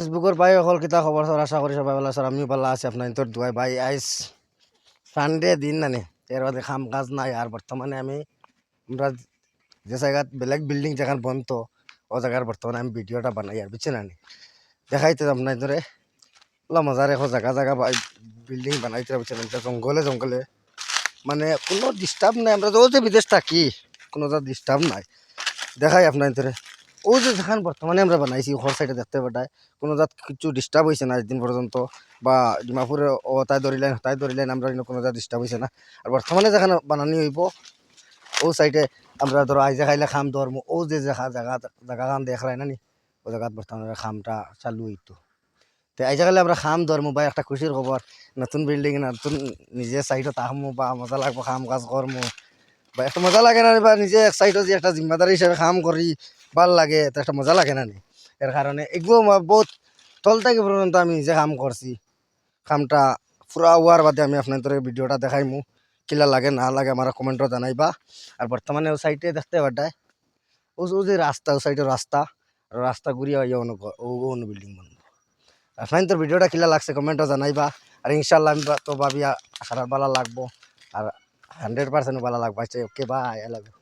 ফেসবুকের ভাই হল কিতা খবর স্যার, আশা করি সবাই ভালো স্যার, আমিও ভালো আছি। আপনার তোর দুয়াই ভাই আইস সানডে দিন নানি এর বাদে কাম কাজ নাই। আর বর্তমানে আমরা যে জায়গাত বেলেগ বিল্ডিং যেখান বন্ধ ও জায়গার বর্তমানে আমি ভিডিওটা বানাই আর বুঝছে নানি দেখাইতে আপনার ধরে ওলা মজার এখন জায়গা জায়গা বিল্ডিং বানাইতে বুঝছেন, জঙ্গলে জঙ্গলে মানে কোনো ডিস্টার্ব নাই। আমরা যে বিদেশ থাকি কোনো যা ডিস্টার্ব নাই দেখাই আপনার ধরে ও যে যেখান বর্তমানে আমরা বানাইছি ঘর সাইডে দেখতে পাঠায় কোনো জাত কিছু ডিস্টার্ব হয়েছে না একদিন পর্যন্ত, বা ডিমাপুরে ও তাই ধরিলেন আমরা কোনো জাত ডিস্টার্ব হয়েছে না। আর বর্তমানে যেখানে বানানি হইব ও সাইডে আমরা ধরো আইজা খাইলে খাম ধরমু ও যে জায়গা খান দেখায় না নি ও জায়গাত বর্তমানে খামটা চালু হইতো। তো আইজা খাইলে আমরা খাম ধরমু বা একটা খুশির খবর, নতুন বিল্ডিং নতুন নিজে সাইডে তাহমু বা মজা লাগবো কাম কাজ করমু বা একটা মজা লাগে না, বা নিজে এক সাইডে যে একটা জিম্মাদারি হিসেবে কাম করি ভাল লাগে, তো একটা মজা লাগে না নি। এর কারণে এগুলো বহুত তল থেকে পর্যন্ত আমি নিজে কাম করছি। কামটা পুরা হওয়ার বাদে আমি আপনাদের ভিডিওটা দেখাইমু, কিলা লাগে না লাগে আমার কমেন্টও জানাইবা। আর বর্তমানে ও সাইডে দেখতে পাঠায় ও যে রাস্তা ও সাইডে রাস্তা ঘুরিয়ে অন্য বিল্ডিং বানবো। আপনাদের ভিডিওটা কিলা লাগছে কমেন্টও জানাইবা। আর ইনশাল্লাহ আমি তো ভাবি খারাপ ভালো লাগবো আর 100% ভালো লাগবে। Okay bye, I love you.